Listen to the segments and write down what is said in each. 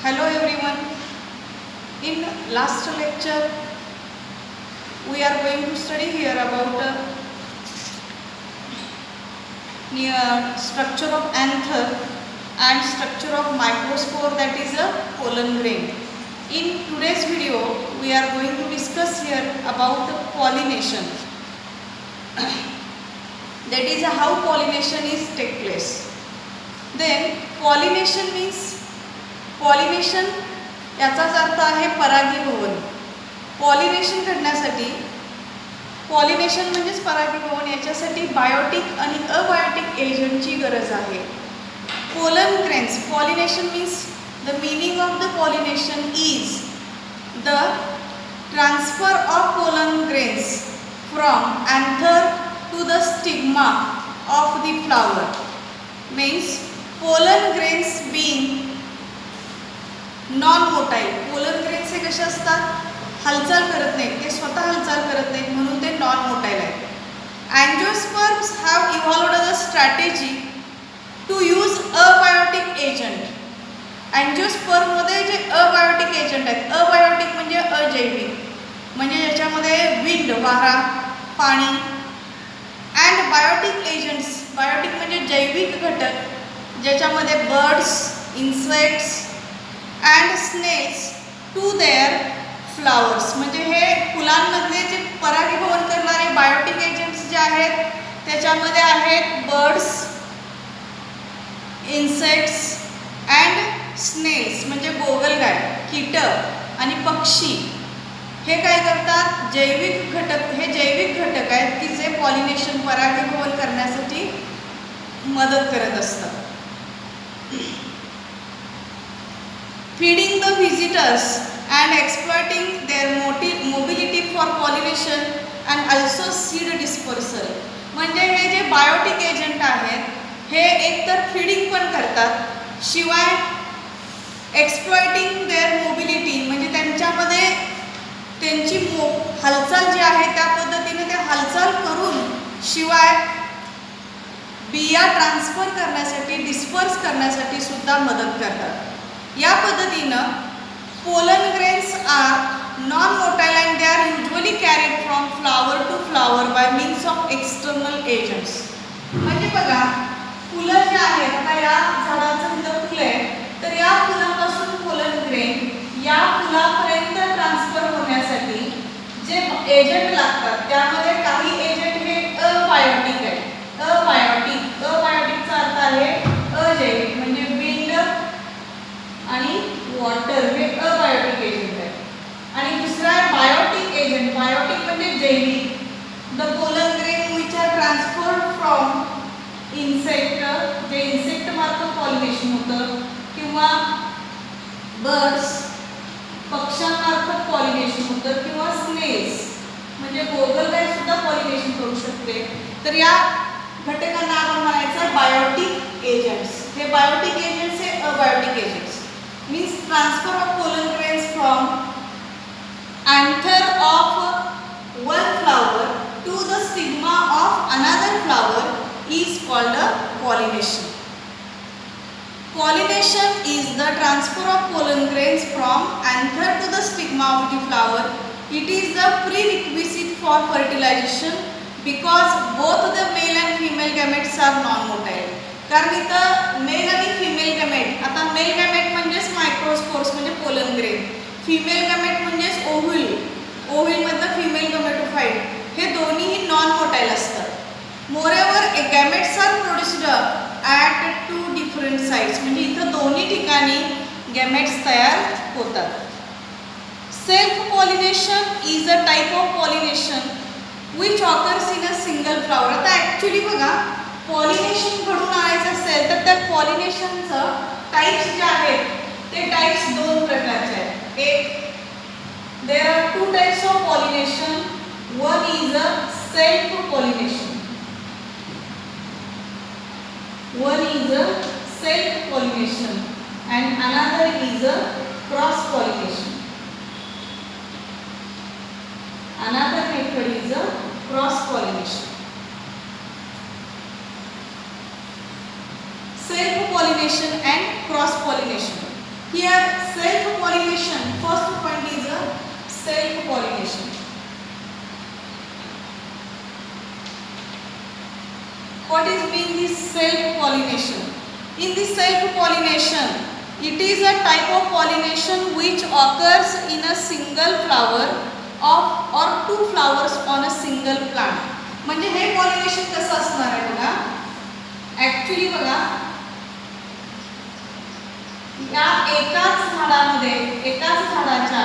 Hello everyone. In last lecture we are going to study here about structure of anther and structure of microspore, that is a pollen grain. In today's video we are going to discuss here about pollination. That is how pollination is take place. Then pollination means pollination याचाच अर्थ आहे परागीभवन. Pollination घडण्यासाठी pollination म्हणजेच परागीभवन याच्यासाठी Biotique आणि abiotic एजंटची गरज आहे. Pollen grains pollination means the meaning of the pollination is the transfer of pollen grains from anther to the stigma of the flower. Means pollen grains being non motile. Pollen grains हे कसे असतात, हालचाल करत नाहीत, ते स्वतः हालचाल करत नाहीत म्हणून ते नॉन मोटाईल आहेत. Angiosperms have evolved the strategy to use abiotic agent. अँजिओस्पर्ममध्ये जे अबायोटिक एजंट आहेत, अबायोटिक म्हणजे अजैविक, म्हणजे ज्याच्यामध्ये विंड वारा पाणी, अँड बायोटिक एजंट्स बायोटिक म्हणजे जैविक घटक ज्याच्यामध्ये birds insects and snails to their flowers. म्हणजे हे फुलांमधले जे परागीभवन करणारे बायोटिक एजंट्स जे आहेत त्याच्यामध्ये आहेत बर्ड्स इन्सेक्ट्स अँड स्नेल्स म्हणजे गोगलगाय कीटक आणि पक्षी. हे काय करतात, जैविक घटक. हे जैविक घटक आहेत की जे पॉलिनेशन परागीभवन करण्यासाठी मदत करत असतात. Feeding the visitors and exploiting their mobility for pollination and also seed dispersal. म्हणजे हे जे बायोटिक एजंट आहेत हे एकतर फीडिंग पण करतात, शिवाय एक्सप्लॉयटिंग देअर मोबिलिटी म्हणजे त्यांच्यामध्ये त्यांची हालचाल जी आहे त्या पद्धतीने ते हालचाल करून शिवाय बिया ट्रान्सफर करण्यासाठी डिस्पर्स करण्यासाठी सुद्धा मदत करतात. या पद्धतीनं pollen grains are non motile and they are usually carried from flower to flower by means of external agents. म्हणजे बघा फुलं जे आहेत, आता या झाडाचं इथं फुलं आहे तर या फुलापासून पोलन ग्रेन या फुलापर्यंत ट्रान्सफर होण्यासाठी जे एजंट लागतात त्यामध्ये काही एजंट हे अबायोटिक आहे. अबायोटिकचा अर्थ आहे अजैविक, म्हणजे विंड आणि वॉटर हे अबायोटिक एजंट आहे. आणि दुसरा आहे बायोटिक एजंट. बायोटिक म्हणजे जैविक. The pollen grain which are transferred from insect, जे इन्सेक्ट मार्फत पॉलिनेशन होतं, किंवा बर्ड्स पक्ष्यांमार्फत पॉलिनेशन होतं, किंवा स्नेल्स म्हणजे गोगलगाय सुद्धा पॉलिनेशन करू शकते. तर या घटकांना आपण म्हणायचं बायोटिक एजंट्स. हे बायोटिक एजंट्स हे abiotic agents. Means transfer of pollen grains from anther of one flower to the stigma of another flower is called a pollination. Pollination is the transfer of pollen grains from anther to the stigma of the flower. It is the prerequisite for fertilization because both the male and female gametes are non-motile. कारण इथं mail आणि female gamete, आता mail gamete म्हणजेच मायक्रोस्पोर्स म्हणजे pollen grain, female gamete म्हणजेच ओव्हिल मधलं female gametophyte, हे दोन्हीही नॉन मोटाईल असतात. Moreover gametes are produced at two different sites, म्हणजे इथं दोन्ही ठिकाणी गॅमेट्स तयार होतात. Self pollination is a type of pollination which occurs in a single flower. आता ॲक्च्युली बघा पॉलिनेशन घडून आणायचं असेल तर त्या पॉलिनेशनचं टाईप्स जे आहेत ते टाईप्स दोन प्रकारचे आहेत. एक there are two types of pollination. One is a self pollination. One is a self pollination and another is a cross pollination. Another method is a cross pollination. Self pollination and cross pollination. Here self pollination. First point is a self pollination. What is mean this self pollination? In this self pollination, it is a type of pollination which occurs in a single flower of or two flowers on a single plant. म्हणजे हे pollination कसं असणार आहे बघा. Actually बघा, या एकाच झाडामध्ये, एकाच झाडाच्या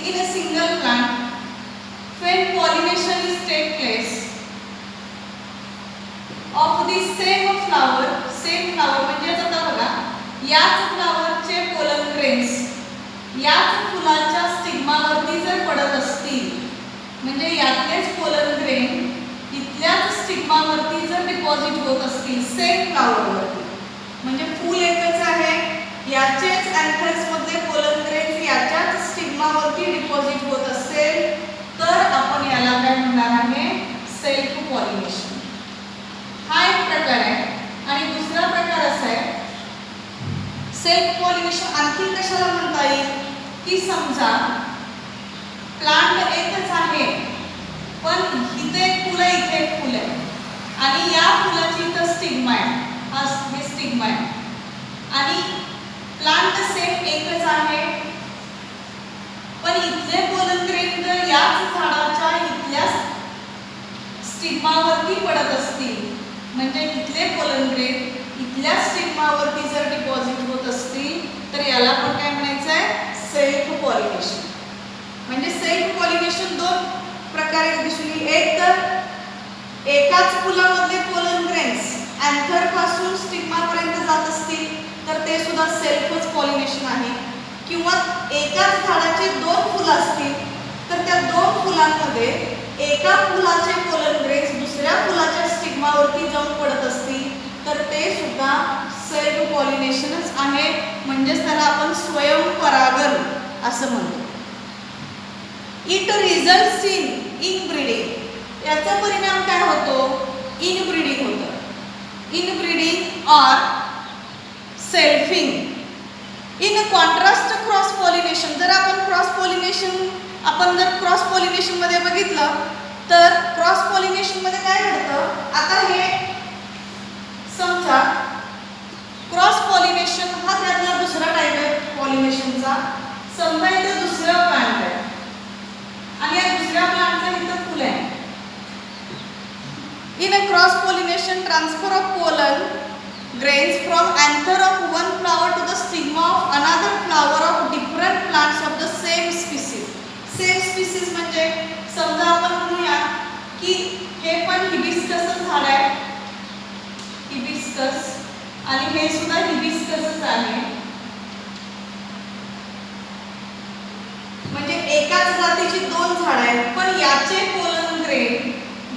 in a single plant, when pollination is take place of the same flower म्हणजे आता बघा, याच फ्लावरचे पोलन ग्रेन्स याच फुलाच्या स्टिग्मावरती जर पडत असतील, म्हणजे यातलेच पोलन ग्रेन इथल्याच स्टिग्मावरती जर डिपॉझिट होत असतील सेम फ्लावरवरती, म्हणजे फूल एकच आहे, याचेच अँथर्स मध्ये पोलन ग्रेन्स याच्याच स्टिग्मावरती डिपॉझिट होत असेल, तर आपण याला काय म्हणणार आहे, सेल्फ पॉलिनेशन. हा एक प्रकार आहे. आणि दुसरा प्रकार असा आहे, सेल्फ पॉलिनेशन आणखी कशाला म्हणता येईल, की समजा प्लांट एकच आहे, पण इथे एक फुल आहे, इथे एक फुल आहे, आणि या फुलाची इथं स्टिग्मा आहे, हा स्टिग्मा आहे, आणि प्लांट सेम एकच आहे, पण इथले पोलन ग्रेन जर याच झाडाच्या इथल्या स्टिग्मावरती पडत असतील, म्हणजे इथले पोलन ग्रेन इथल्या स्टिग्मावरती जर डिपॉझिट होत असतील, तर याला पण काय म्हणायचं आहे, सेल्फ पॉलिनेशन. म्हणजे सेल्फ पॉलिनेशन दोन प्रकारे दिसून येईल. एक तर एकाच फुलामधले पोलन ग्रेन्स अँथर पासून स्टिग्मा पर्यंत जात असतील, तर ते सुद्धा सेल्फच पॉलिनेशन आहे. किंवा एकाच झाडाचे दोन फुलं असतील, तर त्या दोन फुलांमध्ये एका फुलाचे पोलन ग्रेन्स दुसऱ्या फुलाच्या स्टिग्मावरती जाऊन पडत असतील, तर ते सुद्धा सेल्फ पॉलिनेशनच आहे. म्हणजेच त्याला आपण स्वयंपरागन असं म्हणतो. It results in inbreeding. याचा परिणाम काय होतो, इनब्रीडिंग होतं. Inbreeding or selfing. In contrast cross pollination. जर आपण क्रॉस पॉलिनेशन मध्ये बघितलं, तर क्रॉस पॉलिनेशन मध्ये काय घडतं, आता हे समजा क्रॉस पॉलिनेशन हा त्यातला दुसरा टाइप आहे पॉलिनेशनचा. समजा इथं दुसरं प्लांट आहे आणि या दुसऱ्या प्लांटचं इथं फुल आहे. In a cross pollination, transfer of pollen grains from anther of one flower to the stigma of another flower of different plants of the same species. Same species म्हणजे समजा आपण म्हणूया की हे पण हिबिस्कसच झाड आहे, हिबिस्कस, आणि हे सुद्धा हिबिस्कसच आहे. म्हणजे एकाच जातीची दोन झाड आहेत, पण याचे पोलन ग्रेन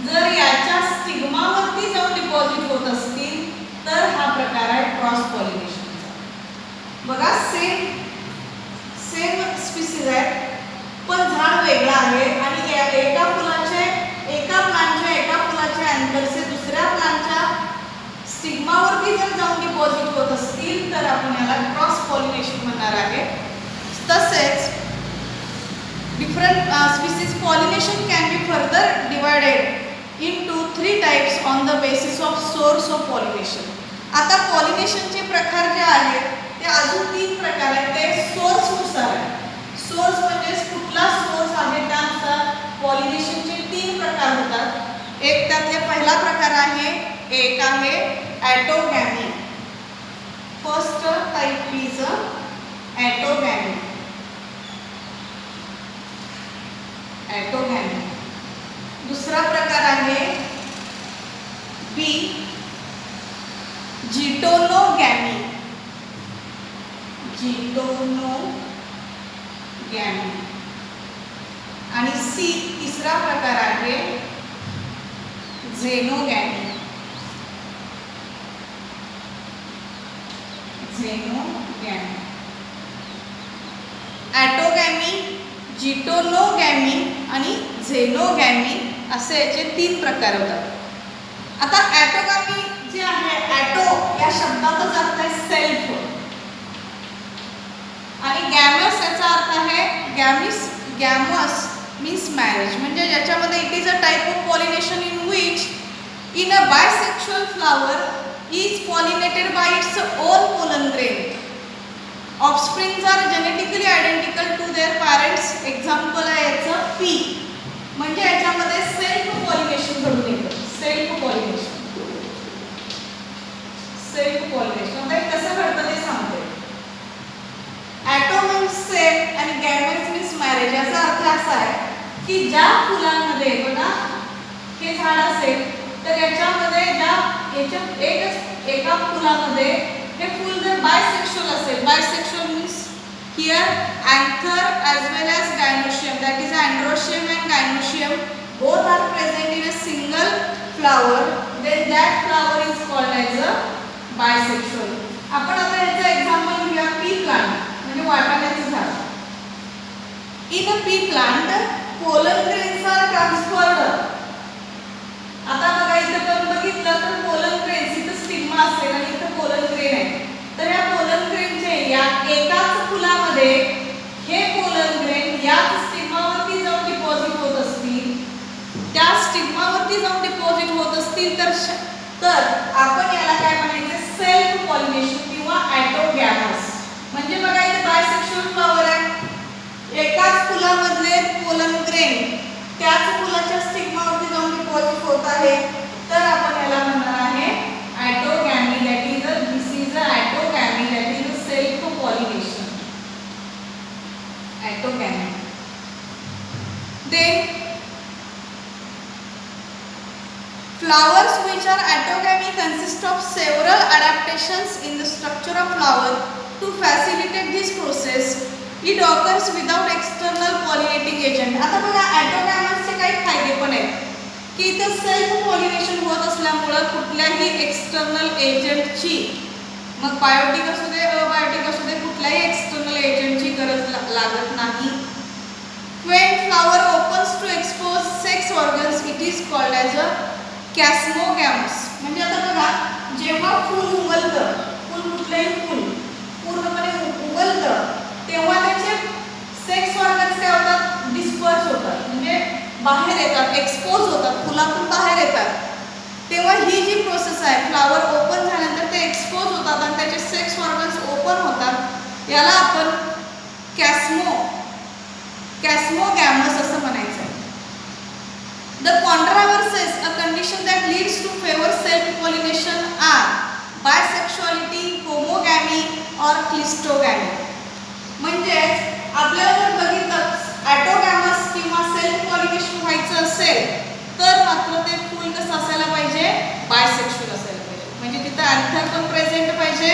जर याच्या स्टिग्मावरती जाऊन डिपॉझिट होत असतील, तर हा प्रकार आहे क्रॉस पॉलिनेशनचा. बघा, सेम स्पीसीज आहे, पण झाड वेगळं आहे, आणि एका प्लांटच्या एका फुलाचे अँथरचे दुसऱ्या प्लांटच्या स्टिग्मावरती जर जाऊन डिपॉझिट होत असतील, तर आपण याला क्रॉस पॉलिनेशन म्हणणार आहे. तसेच different species pollination can be further divided into 3 types on the basis of source of pollination. आता पॉलिनेशनचे प्रकार जे आहेत ते अजून 3 प्रकार आहेत. ते सोर्स नुसार आहे. सोर्स म्हणजे कुठला सोर्स आहे त्यानुसार पॉलिनेशनचे 3 प्रकार होतात. एक त्यातले पहिला प्रकार आहे, एक आहे autogamy. First type is autogamy. Autogamy. दुसरा प्रकार आहे बी, जिटोनोगॅमी. जिटोनोगॅमी. आणि सी, तिसरा प्रकार आहे झेनोगॅमी. झेनोगॅमी. ॲटोगॅमी, जिटोनोगॅमी आणि झेनोगॅमी असे याचे 3 प्रकार होतात. आता ॲटोगॅमी जे आहे, ॲटो या शब्दातच अर्थ आहे सेल्फ. गॅमस मीन्स मॅरेज, म्हणजे ज्याच्यामध्ये it is a type of pollination in which in a bisexual flower is pollinated by its own pollen grain. Offsprings are genetically identical to their parents. Example आहे याचं P, म्हणजे याच्यामध्ये self pollination घडून येतं. Self pollination आता हे कसं घडतं ते सांगते. ॲटो मीन्स सेल आणि गॅमेट्स मीन्स मॅरेज. याचा अर्थ असा आहे की ज्या फुलांमध्ये बघा हे झाड असेल तर याच्यामध्ये एका फुलामध्ये हे फुल जर बायसेक्शुअल असेल, bisexual means here anther as well as gynoecium, that is androecium and gynoecium both are present in a single flower, then that flower is called as a bisexual. आपण आता याचं एक्झाम्पल घेऊया पी प्लांट, म्हणजे वाटाण्याचं झाड. In a pea plant pollen grains are transferred. आता बघा इथं पण बघितलं तर पोलन ग्रेन्स, इथं स्टिग्मा असेल आणि इथं पोलन ग्रेन आहे. तर या पोलन ग्रेनचे या एकाच फुलामध्ये हे पोलन ग्रेन याच स्टिग्मावरती जाऊन डिपॉझिट होत असतील, त्या स्टिग्मावरती जाऊन डिपॉझिट होत असतील तर आपण याला काय म्हणायचं, सेल्फ पॉलिनेशन किंवा ॲटोगॅमस. म्हणजे बघा इथे बायसेक्शुअल फ्लॉवर आहे, एकाच फुलामधले पोलन ग्रेन त्याच फुलाच्या स्टिग्मावरती जाऊन डिपॉझिट होत आहे, तर आपण याला म्हणणार आहे autogamy. That is this is a autogamy, that is a self pollination, autogamy. Then flowers which are autogamy consist of several adaptations in the structure of flower to facilitate this process. It occurs without external pollinating agent. आता बघा ॲटोगॅमसचे काही फायदे पण आहेत की इथं self pollination होत असल्यामुळं कुठल्याही एक्सटर्नल एजंटची, मग बायोटिक असू दे अबायोटिक असू दे, कुठल्याही एक्सटर्नल एजंटची गरज लागत नाही. When flower opens to expose sex organs, it is called as a कॅस्मोगॅमस. म्हणजे आता बघा जेव्हा फूल उमलतं, फूल कुठलंही फूल पूर्णपणे उमलतं तेव्हा त्याचे सेक्स ऑर्गन्स काय होतात, डिस्पर्स होतात, म्हणजे बाहेर येतात, एक्सपोज होतात, फुलातून बाहेर येतात. तेव्हा ही जी प्रोसेस आहे, फ्लावर ओपन झाल्यानंतर ते एक्सपोज होतात आणि त्याचे सेक्स ऑर्गन्स ओपन होतात, याला आपण कॅस्मोगॅमस असं म्हणायचं. The controversies, a condition that leads to favor self-pollination are bisexuality, homogamy or क्लिस्टोगॅमी. म्हणजे आपल्याला जर बघितलं ॲटोगॅमस किंवा सेल्फ पॉलिनेशन व्हायचं असेल तर मात्र ते फूल कसं असायला पाहिजे, बायसेक्शुअल असायला पाहिजे. म्हणजे तिथं अँथर पण प्रेझेंट पाहिजे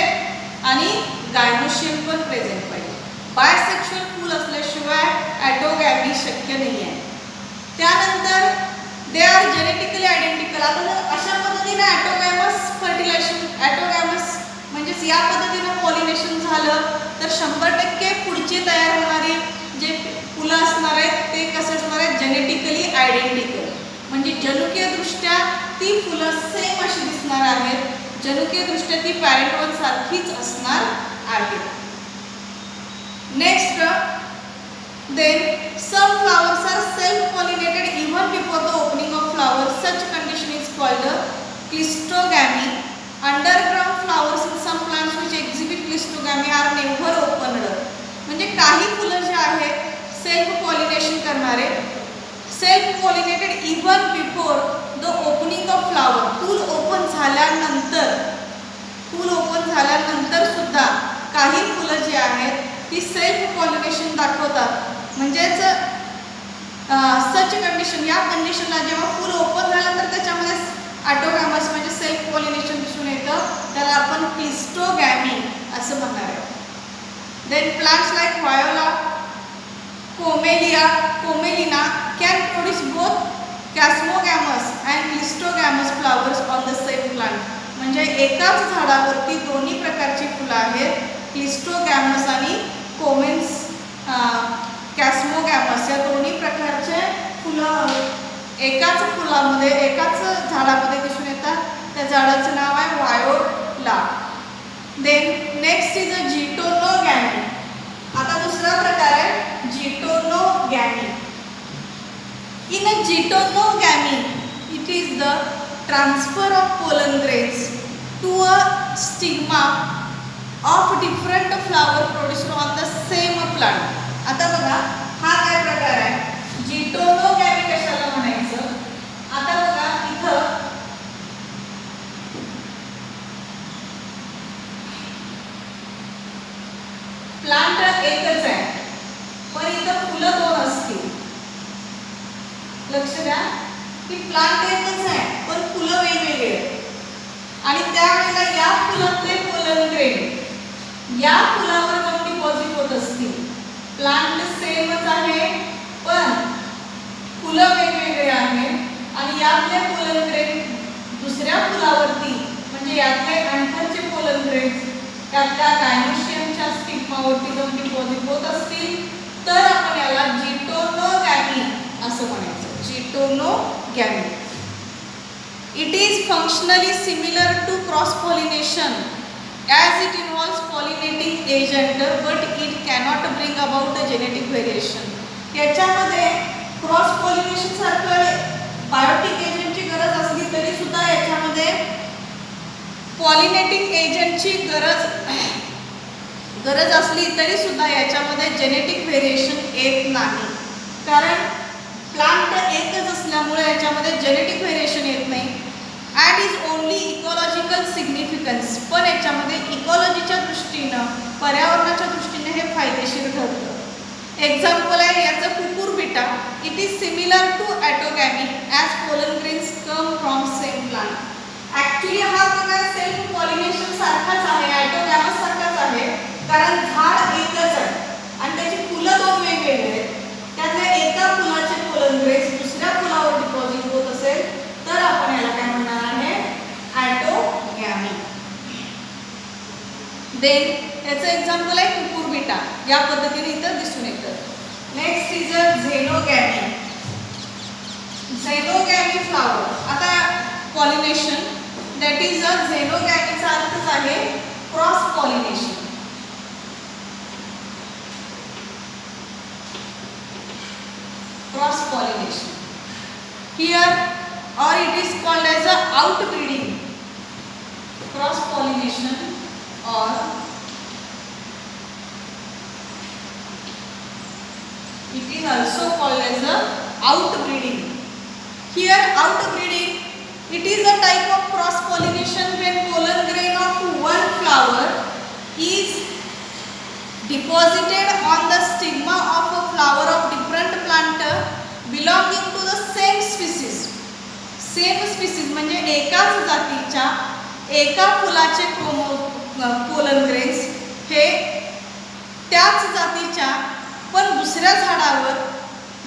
आणि गायनोशियम पण प्रेझेंट पाहिजे. बायसेक्शुअल फूल असल्याशिवाय ॲटोगॅमी शक्य नाही आहे. त्यानंतर दे आर जेनेटिकली आयडेंटिकल. आता जर अशा पद्धतीने ॲटोगॅमस म्हणजेच या पद्धतीनं पॉलिनेशन झालं तर 100% पुढची तयार होणारी जे फुलं असणार आहेत ते कसे असणार आहेत, जेनेटिकली आयडेंटिकल. म्हणजे जनुकीयदृष्ट्या ती फुलं सेम अशी दिसणार आहेत, जनुकीयदृष्ट्या ती पॅरेंट वन सारखीच असणार आहे. Next, then some flowers are self-pollinated even before the opening of flower. Such condition is called cleistogamy. Underground flowers in some plants which exhibit cleistogamy are never opened. म्हणजे काही फुलं जे आहेत सेल्फ पॉलिनेशन करणारे, self pollinated even before the opening of flower. फूल open झाल्यानंतर सुद्धा काही फुलं जी आहेत ती सेल्फ पॉलिनेशन दाखवतात. म्हणजेच सच कंडिशन, या कंडिशनला जेव्हा फूल ओपन झालं तर त्याच्यामध्ये ॲटोगॅमस म्हणजे सेल्फ पॉलिनेशन दिसून येतं, त्याला आपण क्लिस्टोगॅमी असं म्हणणार आहे. Then plants like Viola, Commelina can produce both chasmogamous and cleistogamous flowers on the same plant. म्हणजे एकाच झाडावरती दोन्ही प्रकारची फुलं आहेत, क्लिस्टोगॅमस आणि कॅस्मोगॅमस, या दोन्ही प्रकारचे फुलं एकाच फुलामध्ये एकाच झाडामध्ये दिसून येतात. त्या झाडाचं नाव आहे Viola. Then next is a geitonogamy. आता दुसरा प्रकार आहे जिटोनोगॅमी. geitonogamy, it is the transfer of pollen grains to a stigma of different flower produced on the same plant. आता बघा हा काय प्रकार आहे, geitonogamy कशाला म्हणायचं. आता बघा इथं प्लांट एकच आहे पण इथं फुलं दोन असतील. लक्ष द्या की प्लांट एकच आहे पण फुलं वेगवेगळे आहेत आणि त्यावेळेला या फुलातले पोलन ग्रेन या फुलावर जाऊन डिपॉझिट होत असतील. प्लांट सेमच आहे पण फुलं वेगवेगळे आहेत आणि यातले पोलन ग्रेन दुसऱ्या फुलावरती म्हणजे यातले अँथरचे पोलन ग्रेन त्यातल्या गायनोशियमच्या स्टिग्मावरती जाऊन डिपॉझिट होत असतील तर आपण याला geitonogamy असं म्हणायचं. geitonogamy. It is functionally similar to cross pollination as it involves pollinating agent but it cannot bring about a genetic variation. याच्यामध्ये क्रॉस पॉलिनेशन सारखं बायोटिक एजंटची गरज असली तरी सुद्धा याच्यामध्ये पॉलिनेटिंग एजंटची गरज असली तरी सुद्धा याच्यामध्ये जेनेटिक व्हेरिएशन येत नाही. कारण प्लांट एकच असल्यामुळे याच्यामध्ये जेनेटिक व्हेरिएशन येत नाही. And is only ecological significance. पण याच्यामध्ये इकॉलॉजीच्या दृष्टीनं पर्यावरणाच्या दृष्टीने हे फायदेशीर ठरतं. एक्झाम्पल आहे याचं Cucurbita. It is similar to autogamy as pollen grains come from same plant. Actually हा प्रकार सेल्फ पॉलिनेशन सारखाच आहे, ऑटोगॅमस सारखाच आहे कारण झाड एकच आहे आणि त्याची फुलं दोन वेगवेगळे आहेत. त्यातल्या एका फुलाचे पोलन ग्रेन्स दुसऱ्या फुलावर डिपॉझिट होत असेल तर आपण याला काय म्हणणार आहे, ऑटोगॅमी. देन याचं एक्झाम्पल आहे कुकुरबिटा. या पद्धतीने इथं दिसून येतं. Next is a xenogamy. Xenogamy flower. आता पॉलिनेशन दॅट इज अ झेनोगॅमीचा अर्थच आहे cross pollination. Cross pollination here or it is called as a outbreeding. Cross pollination or it is also called as a outbreeding. Here outbreeding, it is a type of cross pollination when pollen grain of one flower is deposited on the stigma of a flower of different plant belonging to the same species. Same species म्हणजे एकाच जातीच्या एका फुलाचे pollen grains हे त्याच जातीच्या पण दुसऱ्या झाडावर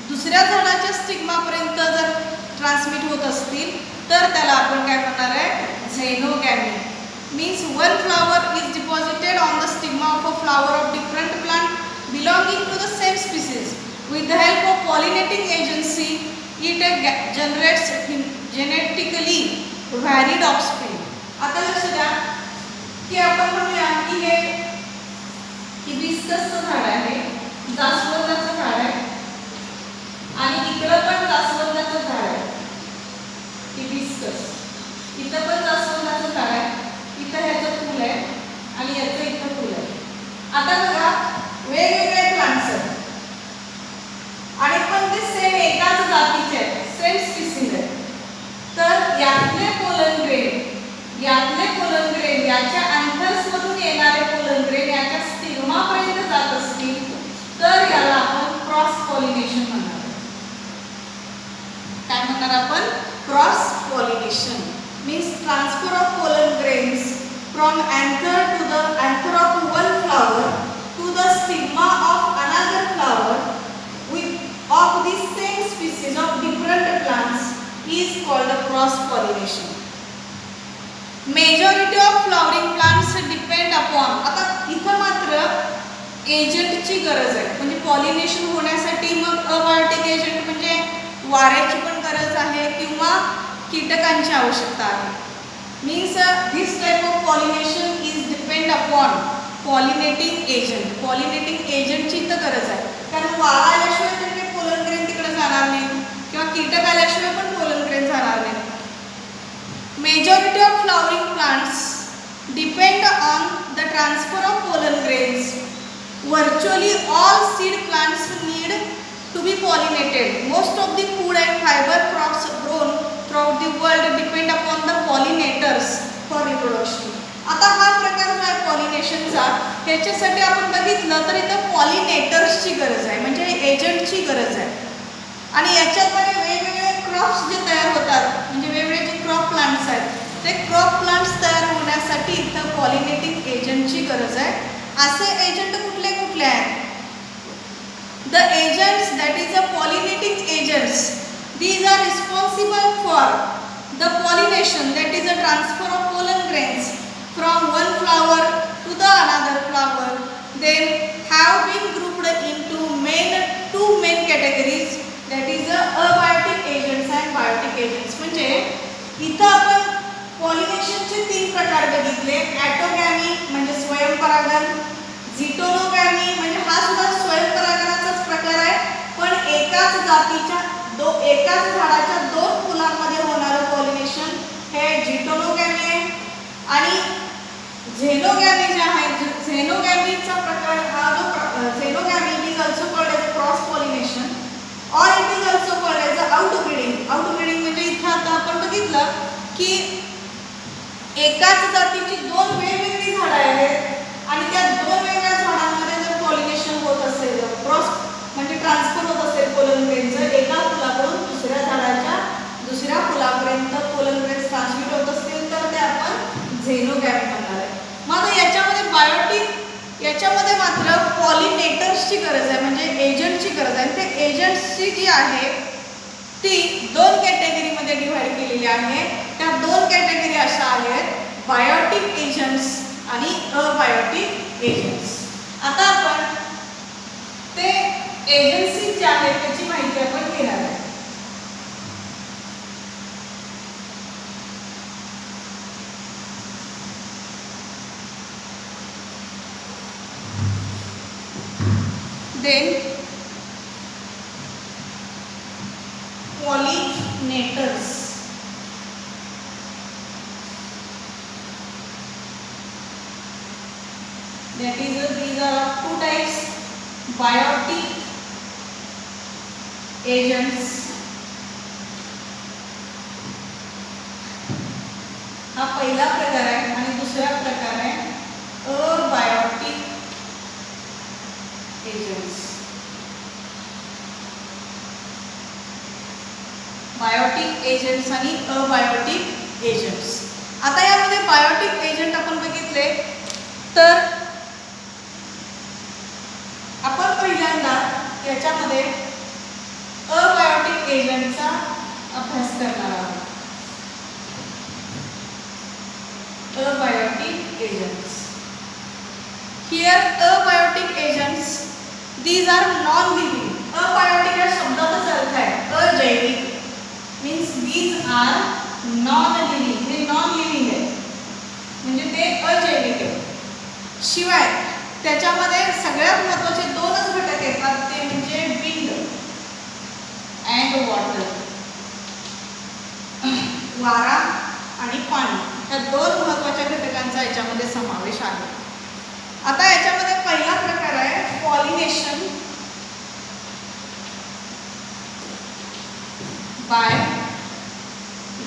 दुसऱ्या झाडाच्या स्टिग्मापर्यंत जर ट्रान्समिट होत असतील तर त्याला आपण काय म्हणणार आहे, xenogamy. Means one flower is deposited on the stigma of a flower of different plant belonging to the same species. With the help of pollinating agency, it generates genetically varied offspring. आता लक्ष द्या की आपण म्हणूया की हे हिबिस्कसचं झाड आहे, जास्वंदाचं झाड आहे आणि इकडं पण जास्वंदाचं झाड आहे. हिबिस्कस इथं पण जास्वंदाचं झाड आहे, इथं ह्याचं फूल आहे आणि याचं इथं फूल आहे. आता बघा वेगवेगळे प्लांट्स आहेत आणि पण ते सेम एकाच जातीचे आहेत, सेम स्पीसीज आहेत. तर यातले पोलन ग्रेन याच्या अँथर्समधून येणारे पोलन ग्रेन याच्या स्टिग्मापर्यंत जात असतील तर याला आपण क्रॉस पॉलिनेशन म्हणणार. काय म्हणणार आपण, cross pollination. Means transfer of pollen grains from anther to the anther of one flower to the stigma of another flower with of the same species of different plants is called a cross pollination. Majority of flowering plants depend upon. आता इथं मात्र एजंटची गरज आहे म्हणजे pollination होण्यासाठी मग abiotic agent म्हणजे वाऱ्याची पण गरज आहे किंवा कीटकांची आवश्यकता आहे. Means this type of pollination is depend upon pollinating agent. Pollinating एजंटची इथं गरज आहे कारण वारा आल्याशिवाय तिकडे पोलन ग्रेन तिकडे जाणार नाही किंवा कीटक आल्याशिवाय पण पोलन ग्रेन जाणार नाही. Majority of flowering plants depend on the transfer of pollen grains. Virtually all seed plants need to be pollinated. Most of the food and fibre crops grown throughout the world depend upon the pollinators for reproduction. आता हा प्रकार जो आहे पॉलिनेशनचा, ह्याच्यासाठी आपण बघितलं तर इथं पॉलिनेटर्सची गरज आहे, म्हणजे एजंटची गरज आहे. आणि याच्याद्वारे वेगवेगळे क्रॉप्स जे तयार होतात, म्हणजे वेगवेगळे जे क्रॉप प्लांट्स आहेत, ते क्रॉप प्लांट्स तयार होण्यासाठी इथं पॉलिनेटिंग एजंटची गरज आहे. असे एजंट कुठले कुठले आहेत? The agents that is a pollinating agents, these are responsible for the pollination that is a transfer of pollen grains from one flower to the another flower. They have been grouped into two main categories, that is abiotic agents and biotic agents. म्हणजे इथं आपण पॉलिनेशनचे 3 प्रकार बघितले. ॲटोगॅमी म्हणजे स्वयंपरागन, झिटोनोगॅमी म्हणजे हा सुद्धा स्वयंपरागनाचाच प्रकार आहे, पण एकाच जातीच्या एकाच झाडाच्या 2 फुलांमध्ये होणारं पॉलिनेशन हे झिटोनोगॅमी आहे. आणि झेनोगॅमी जे आहे, झेनोगॅमीचा प्रकार हा जो xenogamy is also called as cross pollination और it is also called as outbreeding. Outbreeding म्हणजे इथं आता आपण बघितलं की एकाच जातीची 2 वेगवेगळी झाडं आहेत आणि त्या 2 वेगळ्या झाडांमध्ये जर पॉलिनेशन होत असेल, क्रॉस म्हणजे ट्रान्सफर होत असेल पोलन ग्रेनचं, एका फुलाकडून दुसऱ्या झाडाच्या दुसऱ्या फुलापर्यंत पोलन ग्रेन्स ट्रान्समिट होत असतील, तर ते आपण झेनोगॅमी म्हणणार आहे. मग याच्यामध्ये बायोटिक, याच्यामध्ये मात्र पॉलिनेटर्सची गरज आहे, म्हणजे एजंटची गरज आहे. ते एजंट्सची जी आहे ती 2 कॅटेगरीमध्ये डिव्हाइड केलेली आहे. त्या 2 कॅटेगरी अशा आहेत, बायोटिक एजंट्स आणि अबायोटिक एजंट्स. आता आपण ते एजन्सी जे आहेत त्याची माहिती आपण घेणार आहे. Then pollinators. That is, these are of 2 types, biotic agents. हा पहिला प्रकार आहे आणि दुसरा प्रकार आहे अबायोटिक एजंट्स. बायोटिक एजंट्स आणि अबायोटिक एजंट्स. आता यामध्ये बायोटिक एजंट आपण बघितले तर आपण पहिल्यांदा याच्यामध्ये अबायोटिक एजंटचा अभ्यास करणार आहोत. Abiotic agents. Here abiotic agents, these are non-living. Abiotic या शब्दाचाच अर्थ आहे अजैविक, means these are non-living. हे non-living आहे म्हणजे ते अजैविक आहे. शिवाय त्याच्यामध्ये सगळ्यात महत्त्वाचे 2च घटक येतात, ते म्हणजे विंड अँड वॉटर, वारा आणि पाणी. या 2 महत्त्वाच्या घटकांचा याच्यामध्ये समावेश आहे. आता याच्यामध्ये पहिला प्रकार आहे पॉलिनेशन बाय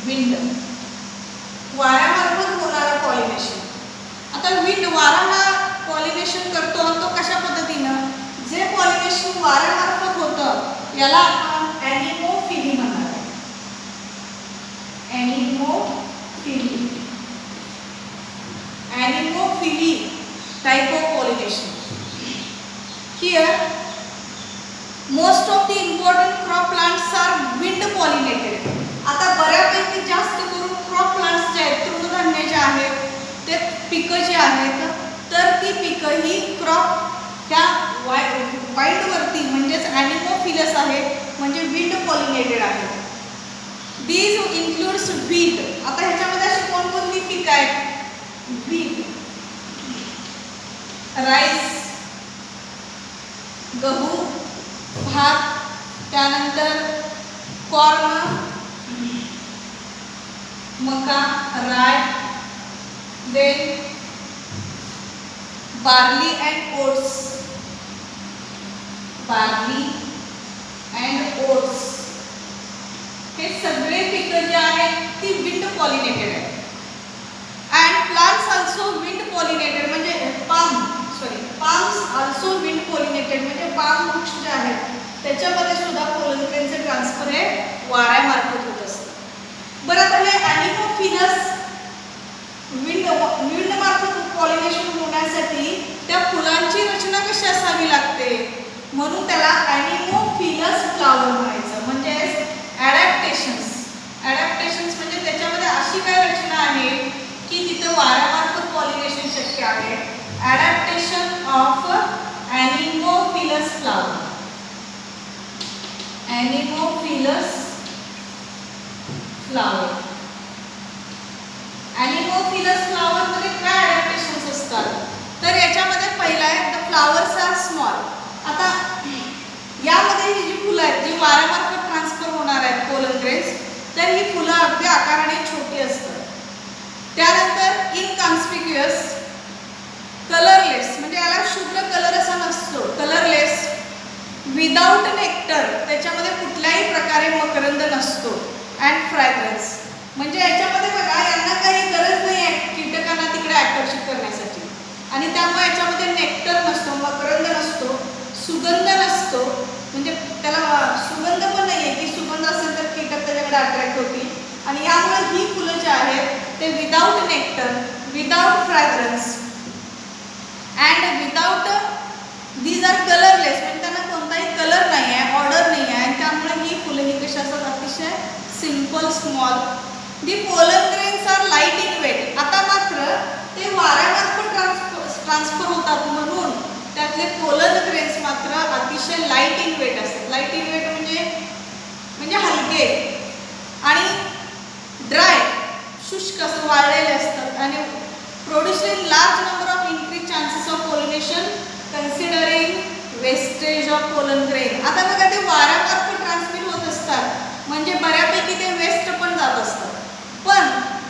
विंड, वाऱ्यामार्फत होणारं पॉलिनेशन. आता विंड, वारा हा पॉलिनेशन करतो, तो कशा पद्धतीनं? जे पॉलिनेशन वाऱ्यामार्फत होतं याला आपण ॲनिमोफिली म्हणणार आहे. ॲनिमोफिली, ॲनिमोफिली type of pollination. Here most of the important crop plants are wind pollinated. आता बऱ्यापैकी जास्त करून क्रॉप प्लांट्स जे आहेत, तृणधान्य जे आहेत, ते पिकं जी आहेत, तर ती पिकं ही क्रॉप ह्या वाईडवरती म्हणजेच ॲनिमोफिलस आहेत, म्हणजे विंड पॉलिनेटेड आहेत. These includes wheat. आता ह्याच्यामध्ये अशी कोणकोणती पिकं आहेत? व्हीट, राईस, गहू, भात, त्यानंतर कॉर्न, मका, rye, then barley and oats, barley and oats, हे सगळे पिकं जे आहेत ती विंड पॉलिनेटेड आहेत. And plants also wind pollinated म्हणजे पाम्स ऑल्सो विंड पॉलिनेटेड म्हणजे पाम वृक्ष जे आहेत त्याच्यामध्ये सुद्धा पोलन ग्रेनचे ट्रान्सफर हे वाऱ्यामार्फत होत असतं. बरं, आता हे ॲनिमोफिलस विंड मार्फत पॉलिनेशन होण्यासाठी त्या फुलांची रचना कशी असावी लागते, म्हणून त्याला ॲनिमोफिलस फ्लावर म्हणायचं. म्हणजे ॲडॅप्टेशन्स म्हणजे त्याच्यामध्ये अशी काय रचना आहे की तिथं वाऱ्यामार्फत पॉलिनेशन शक्य आहे. Adaptation of anemophilous flower, anemophilous flower. Anemophilous flower मध्ये काय ॲडॅप्टेशन्स असतात, तर याच्यामध्ये पहिला आहे द फ्लावर्स आर स्मॉल. आता यामध्ये ही जी फुलं आहेत जी वाऱ्यामार्फत ट्रान्सफर होणार आहेत पोलन ग्रेन्स, तर ही फुलं अगदी आकाराने छोटी असतात. त्यानंतर इनकॉन्स्पिक्युअस, कलरलेस म्हणजे याला शुभ्र कलर असा नसतो, कलरलेस, विदाउट नेक्टर त्याच्यामध्ये कुठल्याही प्रकारे मकरंद नसतो. अँड फ्रॅग्रन्स म्हणजे याच्यामध्ये बघा यांना काही गरज नाही आहे कीटकांना तिकडे आकर्षित करण्यासाठी, आणि त्यामुळे याच्यामध्ये नेक्टर नसतो, मकरंद नसतो, सुगंध नसतो. म्हणजे त्याला सुगंध पण नाही आहे की सुगंध असेल तर कीटक त्याच्याकडे अट्रॅक्ट होतील. आणि यामुळे ही फुलं जे आहेत ते without nectar, without fragrance and without these are colourless म्हणजे त्यांना कोणताही कलर नाही आहे, ऑर्डर नाही आहे, आणि त्यामुळे ही फुलं ही कशी असतात अतिशय simple, small. The pollen grains are light in weight. आता मात्र ते वाऱ्यामार्फत ट्रान्सफर होतात म्हणून त्यातले पोलन ग्रेन्स मात्र अतिशय लाईट इन वेट असतात. लाईट इन वेट म्हणजे हलके आणि ड्राय, शुष्क असं वाळलेले असतात. आणि producing large number of increase chances of pollination considering wastage of pollen grain. आता बघा ते वाऱ्यामार्फत ट्रान्समिट होत असतात म्हणजे बऱ्यापैकी ते वेस्ट पण जात असतात. पण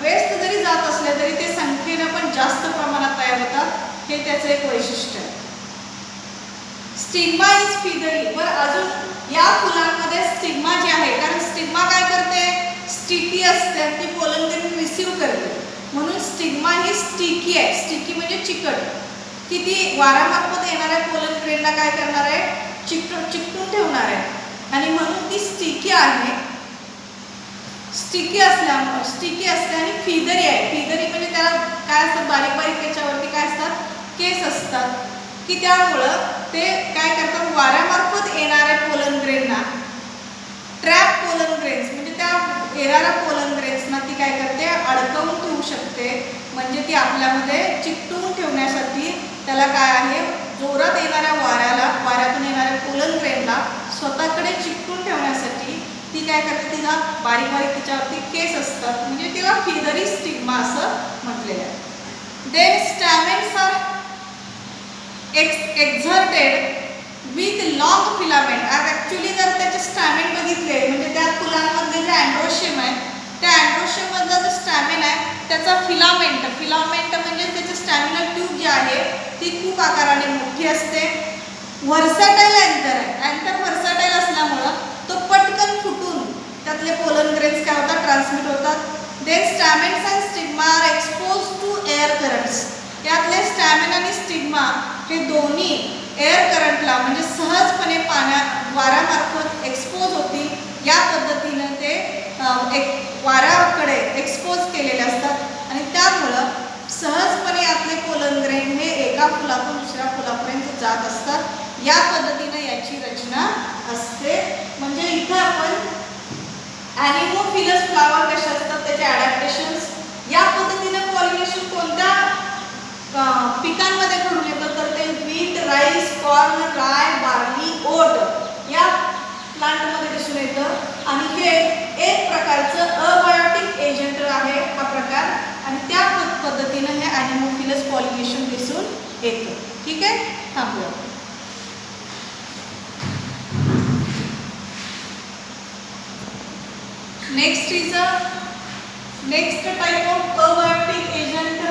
वेस्ट जरी जात असले तरी ते संख्येने पण जास्त प्रमाणात तयार होतात, हे त्याचं एक वैशिष्ट्य आहे. Stigma is feathery. बरं, अजून या फुलांमध्ये स्टिग्मा जी आहे, कारण स्टिग्मा काय करते, स्टिकी असते, ती पोलन ग्रेन रिसीव्ह करते, म्हणून स्टिग्मा ही स्टिकी आहे. स्टिकी म्हणजे चिकट, की ती वाऱ्यामार्फत येणाऱ्या पोलन ग्रेनला काय करणार आहे, चिकटून ठेवणार आहे, आणि म्हणून ती स्टिकी आहे. स्टिकी असते आणि फिदरी आहे. फिदरी म्हणजे त्याला काय असतात, बारीक बारीक त्याच्यावरती काय असतात, केस असतात, की त्यामुळं ते काय करतात, वाऱ्यामार्फत येणाऱ्या पोलन ग्रेनना, ट्रॅप पोलन ग्रेन्स म्हणजे त्या येणाऱ्या पोलन ग्रेन्सना ती काय करते, अडकवून ठेवू शकते. म्हणजे ती आपल्यामध्ये चिकटून ठेवण्यासाठी त्याला काय आहे, जोरात येणाऱ्या वाऱ्यातून येणाऱ्या पोलन ग्रेनला स्वतःकडे चिकटून ठेवण्यासाठी ती काय करते, तिला बारीक बारीक तिच्यावरती केस असतात, म्हणजे तिला फिदरी स्टिग्मा असं म्हटलेलं आहे. Then stamens are exerted with long filament. आज ॲक्च्युली जर त्याचे स्टॅमेन बघितले म्हणजे त्या फुलांमधले जे अँड्रोशियम आहे, त्या अँड्रोशियममधला जो स्टॅमेन आहे त्याचा फिलामेंट म्हणजे त्याची स्टॅमिनल ट्यूब जी आहे ती खूप आकाराने मोठी असते. व्हर्सॅटाईल अँथर व्हर्सॅटाईल असल्यामुळं तो पटकन फुटून त्यातले पोलन ग्रेन्स काय होतात, ट्रान्समिट होतात. Then stamens and stigma are expose to air currents. यातले स्टॅमेन आणि स्टिग्मा हे दोन्ही एअर करंटला म्हणजे सहजपणे वाऱ्यामार्फत एक्सपोज होतील. या पद्धतीनं ते वाऱ्याकडे एक्सपोज केलेले असतात आणि त्यामुळं सहजपणे यातले पोलन ग्रेन हे एका फुलातून दुसऱ्या फुलापर्यंत जात असतात. या पद्धतीनं याची रचना असते. म्हणजे इथं आपण ॲनिमोफिलस फ्लावर कसे असतात त्याचे ॲडॅप्टेशन्स, या पद्धतीनं पॉलिनेशन कोणत्या पिकांमध्ये घडून येतं तर ते wheat, rice, corn, rye, barley, oat या प्लांटमध्ये दिसून येतं. आणि हे एक प्रकारचं अबायोटिक एजंट आहे हा प्रकार, आणि त्या पद्धतीनं हे ॲनिमोफिलस पॉलिनेशन दिसून येतं. ठीक आहे, थांबूया. Next type of abiotic agent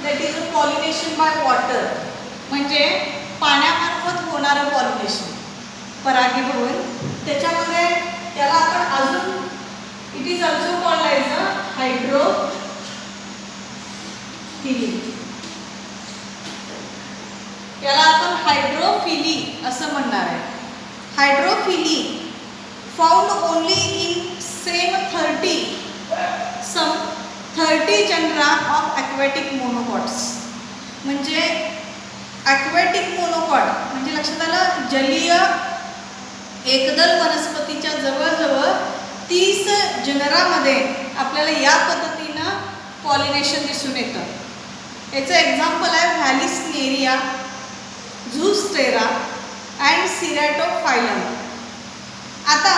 that is pollination by water, म्हणजे पाण्यामार्फत होणारं पॉलिनेशन, परागीभवन. त्याच्यामध्ये त्याला आपण अजून it is also called as a hydrophily. याला आपण हायड्रोफिली असं म्हणणार आहे. Hydrophily found only in same 30 genera of aquatic monocots. म्हणजे aquatic monocot म्हणजे लक्षात आलं, जलीय एकदल वनस्पतीच्या जवळजवळ 30 जनरामध्ये आपल्याला या पद्धतीनं पॉलिनेशन दिसून येतं. याचं एक्झाम्पल आहे व्हॅलिस्नेरिया, झूस्टेरा अँड सिरॅटोफायलम. आता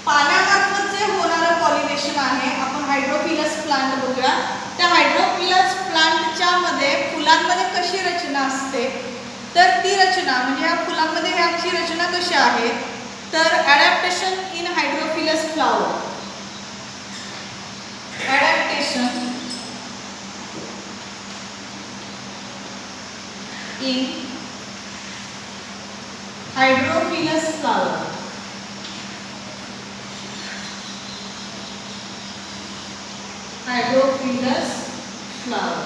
पाण्यामार्फत जे होणारं पॉलिनेशन आहे, आपण हायड्रोफिलस प्लांट बघूया. त्या हायड्रोफिलस प्लांटच्या मध्ये फुलांमध्ये कशी रचना असते, तर ती रचना म्हणजे या फुलांमध्ये ह्याची रचना कशी आहे, तर adaptation in hydrophilous flower. Adaptation in hydrophilous flower. Hydrophilous flower.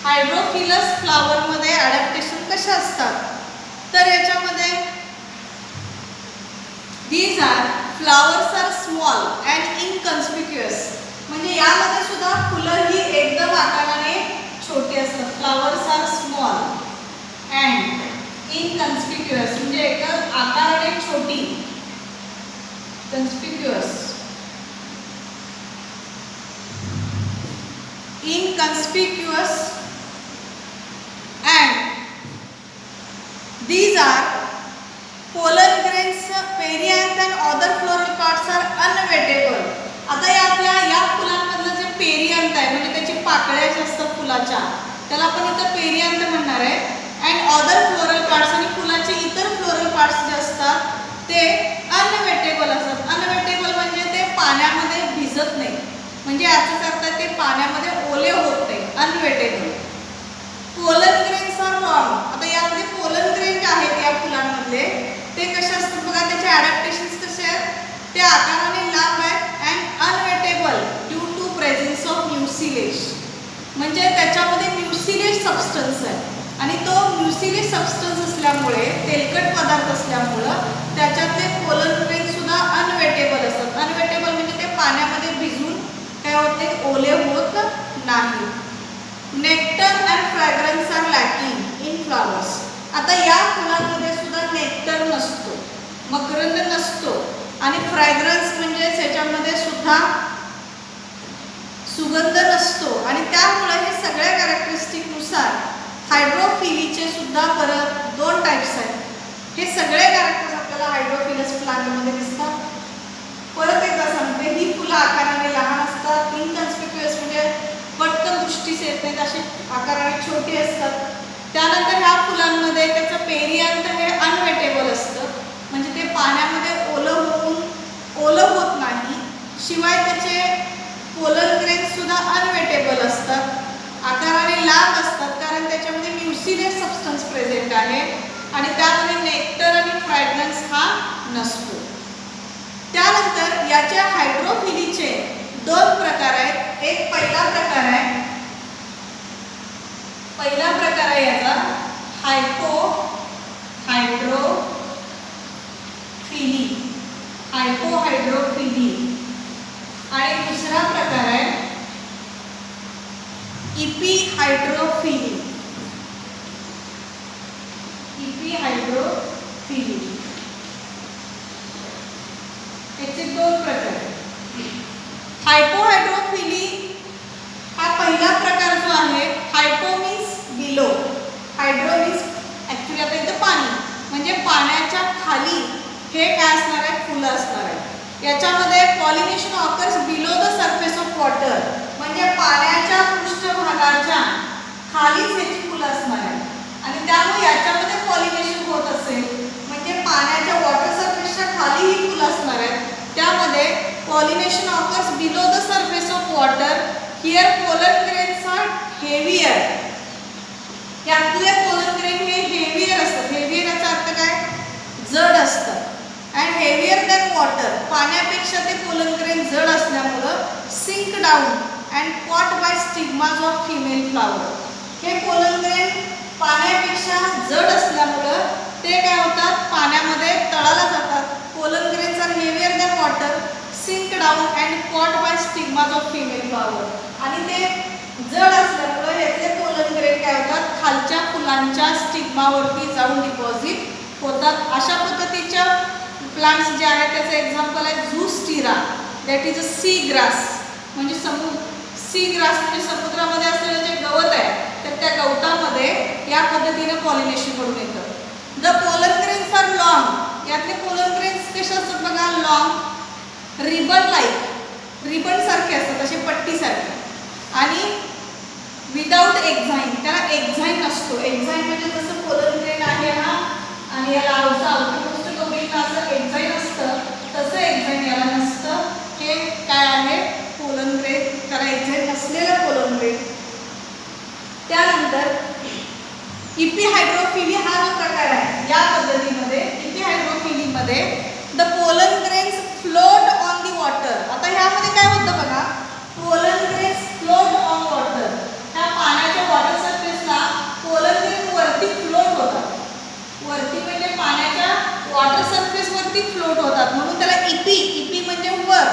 Hydrophilous flower मध्ये ॲडॅप्टेशन कशा असतात, तर याच्यामध्ये these are flowers are small and inconspicuous. म्हणजे यामध्ये सुद्धा फुलं ही एकदम आकाराने छोटी असतात. फ्लावर्स आर स्मॉल अँड इनकन्स्पिक्युअस म्हणजे एकदम आकाराने छोटी. कन्स्पिक्युअस, inconspicuous, and these are pollen grains, perianth and other floral parts are unwettable. आता या फुलांमधलं जे पेरियांत आहे म्हणजे त्याची पाकळ्या ज्या असतात फुलाच्या, त्याला आपण इथं पेरियांत म्हणणार आहे. अँड अदर फ्लोरल पार्ट्स आणि फुलाचे इतर फ्लोरल पार्ट्स जे असतात ते अनवेटेबल असतात. अनवेटेबल म्हणजे ते पाण्यामध्ये भिजत नाही, म्हणजे याचाच अर्थ ते पाण्यामध्ये ओले होत नाही. Unwettable. Pollen grains are long. आता यामध्ये पोलन ग्रेन जे आहेत या फुलांमधले ते कसे असतात बघा, त्याचे ॲडॅप्टेशन्स कसे आहेत, ते आकाराने लांब आहेत and unwettable due to presence of mucilage. म्हणजे त्याच्यामध्ये म्युसिलेज सबस्टन्स आहे आणि तो म्युसिलेज सबस्टन्स असल्यामुळे, तेलकट पदार्थ असल्यामुळं त्याच्यातले पोलन ग्रेन सुद्धा अनवेटेबल असतात. अनवेटेबल म्हणजे ते पाण्यामध्ये भिजून काय होत नाही, ओले होत नाही. Nectar and fragrance are lacking in flowers. आता या फुलांमध्ये सुद्धा नेक्टर नसतो, मकरंद नसतो आणि फ्रॅग्रन्स म्हणजे त्याच्यामध्ये सुद्धा सुगंध नसतो. आणि त्यामुळे हे सगळ्या कॅरेक्टरिस्टिकनुसार हायड्रोफिलीचे सुद्धा परत 2 टाईप्स आहेत. हे सगळे कॅरेक्टर्स आपल्याला हायड्रोफिलस प्लांटमध्ये दिसतात. परत एकदा सांगते, ही फुलं आकाराने लहान असतात. इनकन्स्पिक्युअस म्हणजे पटकन दृष्टीस येत नाहीत, अशी आकाराने छोटी असतात. त्यानंतर ह्या फुलांमध्ये त्याचं पेरियांत हे अनवेटेबल असतं, म्हणजे ते पाण्यामध्ये ओलं होत नाही. शिवाय त्याचे पोलन ग्रेन्स सुद्धा अनवेटेबल असतात, आकाराने लांब असतात, कारण त्याच्यामध्ये म्युसिलेज सबस्टन्स प्रेझेंट आहे आणि त्यामध्ये नेक्टर आणि फ्रॅग्रन्स हा नसतो. त्यानंतर याच्या हायड्रोफिलीचे 2 प्रकार आहेत. एक पहिला प्रकार आहे याचा हायपोहायड्रोफिली आणि दुसरा प्रकार आहे इपिहायड्रोफिली. याचे 2 प्रकार आहेत. हायपोहायड्रोफिली हा पहिला प्रकार जो आहे, हायपो means below, hydro means actually आता इथं पाणी, म्हणजे पाण्याच्या खाली हे काय असणार आहे, फुलं असणार आहेत. याच्यामध्ये pollination occurs below the surface of water, म्हणजे पाण्याच्या पृष्ठभागाच्या खालीच ह्याची फुलं असणार आहेत आणि त्यामुळे याच्यामध्ये पॉलिनेशन होत असेल म्हणजे पाण्याच्या वॉटर सरफेसच्या खाली ही फुलं असणार आहेत. pollination occurs below the surface of water. Here pollen grains are heavier. यातले pollen grain हे heavier असतात. heavier याचा अर्थ काय? जड असतात. and heavier than water. पाण्यापेक्षा ते pollen grain जड असल्यामुळे sink down and caught by stigmas of female flower. हे pollen grain पाण्यापेक्षा जड असल्यामुळे ते काय होतात? पाण्यामध्ये तळाला जातात. pollen grains are heavier than water, sink down and caught by stigmas of female flower. आणि ते जड असल्यामुळे यातले pollen grain काय होतात? खालच्या फुलांच्या स्टिग्मावरती जाऊन डिपॉझिट होतात. अशा पद्धतीच्या प्लांट्स जे आहेत त्याचं एक्झाम्पल आहे Zostera. That is a sea grass. म्हणजे सी ग्रास म्हणजे समुद्रामध्ये असलेलं जे गवत आहे तर त्या गवतामध्ये या पद्धतीने पॉलिनेशन घडून येतं. The pollen grains are long. यातले पोलन ग्रेन्स कसे असतात बघा? लॉंग, रिबन लाईक, रिबन सारखे असतात, असे पट्टीसारखे. आणि विदाउट एक्झाईन. त्याला एक्झाईन नसतो. एक्झाईन म्हणजे जसं पोलन ग्रेन आहे ना आणि याला अवतीभोवती डोमेनला असं एक्झाईन असतं तसं एक्झाईन याला नसतं. हे काय आहे? Pollen grain. त्याला एक्झाईन नसलेलं पोलन ग्रेन. त्यानंतर इपिहायड्रोफिली हा जो प्रकार आहे या पद्धतीमध्ये इपिहायड्रोफिलीमध्ये the pollen grains float on the water. आता ह्यामध्ये काय होतं बघा? Pollen grains float on water. ह्या पाण्याच्या वॉटर सरफेसला पोलन ग्रेन वरती फ्लोट होतात. वरती म्हणजे पाण्याच्या वॉटर सरफेस वरती फ्लोट होतात म्हणून त्याला इपी म्हणजे वर.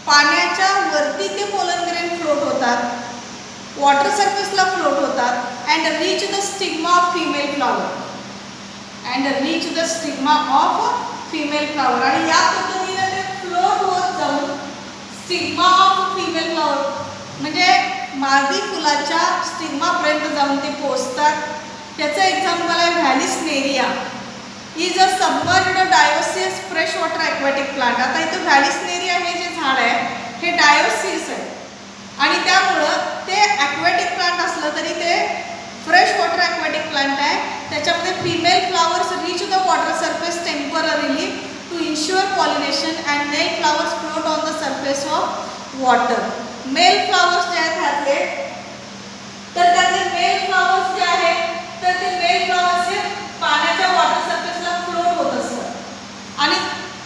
पाण्याच्या वरती ते पोलन ग्रेन फ्लोट होतात, वॉटर सरफेसला फ्लोट होतात and reach the stigma of female flower. And reach the stigma of female flower. आणि या पद्धतीने ते फ्लोट होत जाऊन स्टिग्मा ऑफ फिमेल फ्लॉवर म्हणजे मादी फुलाच्या स्टिग्मापर्यंत जाऊन ते पोहोचतात. त्याचं एक्झाम्पल आहे Vallisneria. Is a submerged dioecious fresh water aquatic plant. आता इथं व्हॅलिस्नेरिया हे जे झाड आहे हे डायोसियस आहे आणि त्यामुळं ते ॲक्वॅटिक प्लांट असलं तरी ते फ्रेश वॉटर ॲक्वॅटिक प्लांट आहे. त्याच्यामध्ये female flowers reach the water surface temporarily to ensure pollination and male flowers float on the surface of water. Male flowers जे आहेत त्यातले तर त्यातले मेल फ्लावर्स जे आहेत तर ते मेल फ्लावर्स हे पाण्याच्या वॉटर सरफेसला फ्लोट होत असतात आणि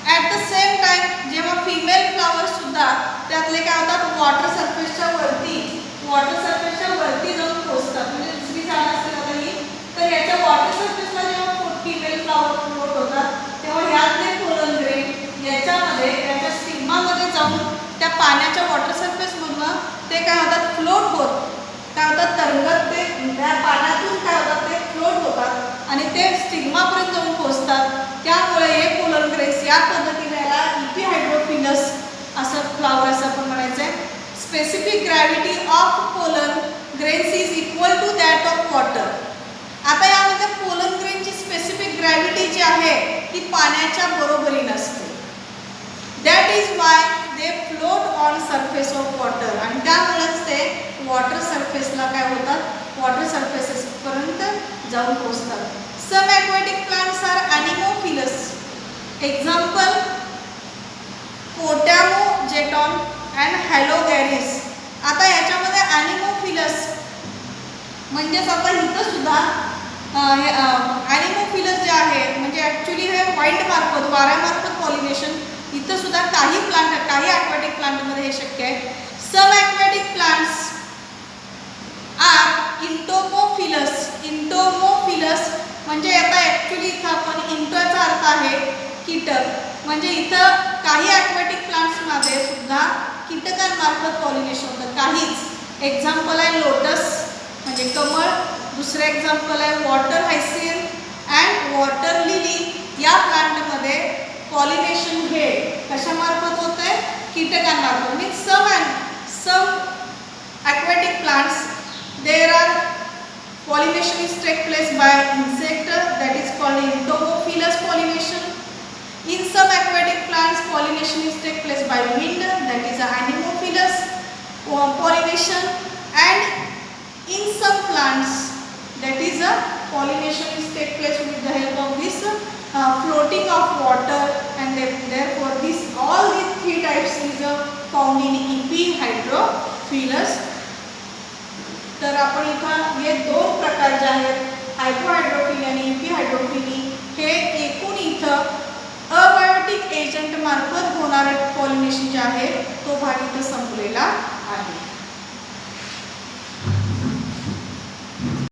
ॲट द सेम टाइम जेव्हा फिमेल फ्लावर्स सुद्धा त्यातले काय होतात? वॉटर सरफेसच्या वरती जाऊन पोहोचतात. म्हणजे दुसरी झाड असते आता ही तर याच्या वॉटर सरफेसला जेव्हा फिमेल फ्लावर फ्लोट होतात तेव्हा ह्यातले पोलन ग्रेन याच्यामध्ये याच्या स्टिग्मामध्ये जाऊन त्या पाण्याच्या वॉटर सरफेसमधून ते काय होतात? फ्लोट होत काय होतात? तरंगत ते त्या पाण्यातून काय होतात? ते फ्लोट होतात आणि ते स्टिग्मापर्यंत जाऊन पोहोचतात. त्यामुळे हे पोलन ग्रेन्स या पद्धतीने याला इपिहायड्रोफिलस असं फ्लावर असं आपण म्हणायचं आहे. Specific gravity of pollen grains is equal to that of water. आता यामध्ये पोलन ग्रेनची स्पेसिफिक ग्रॅव्हिटी जी आहे ती पाण्याच्या बरोबरीने असते. That is why they float on surface of water. आणि त्यामुळेच ते वॉटर सरफेसला काय होतात? वॉटर सरफेसेसपर्यंत जाऊन पोहोचतात. Some aquatic plants are anemophilous. Example Potamogeton and Haloragis. आता याच्यामध्ये ॲनिमोफिलस म्हणजेच आता इथं सुद्धा ॲनिमोफिलस जे आहे म्हणजे ॲक्च्युली हे वाईल्ड मार्फत वाऱ्यामार्फत पॉलिनेशन इथं सुद्धा काही ॲक्वॅटिक प्लांटमध्ये हे शक्य आहे. सम ॲक्वॅटिक प्लांट्स आर इंटोमोफिलस. इंटोमोफिलस म्हणजे आता ॲक्च्युली इथं आपण इंटोचा अर्थ आहे कीटक म्हणजे इथं काही ॲक्वॅटिक प्लांट्समध्ये सुद्धा कीटकांमार्फत पॉलिनेशन होतं काहीच. एक्झाम्पल आहे लोटस म्हणजे कमळ. दुसरं एक्झाम्पल आहे water hyacinth and water lily. या प्लांटमध्ये पॉलिनेशन हे कशामार्फत होतं आहे? कीटकांमार्फत. Means some aquatic plants there are pollination is take place by insect that is called entomophilous pollination. In some aquatic plants pollination is take place by wind that is anemophilous pollination, and in some plants that is a pollination is take place with the help of this floating of water, and therefore all these three types found in epihydrophilous. तर आपण इथं हे दोन प्रकार जे आहेत hypohydrophily आणि इपिहायड्रोफिली हे एकूण इथं अबायोटिक एजंट मार्फत होणारं पॉलिनेशन जे आहे तो भाग इथं संपलेला आहे.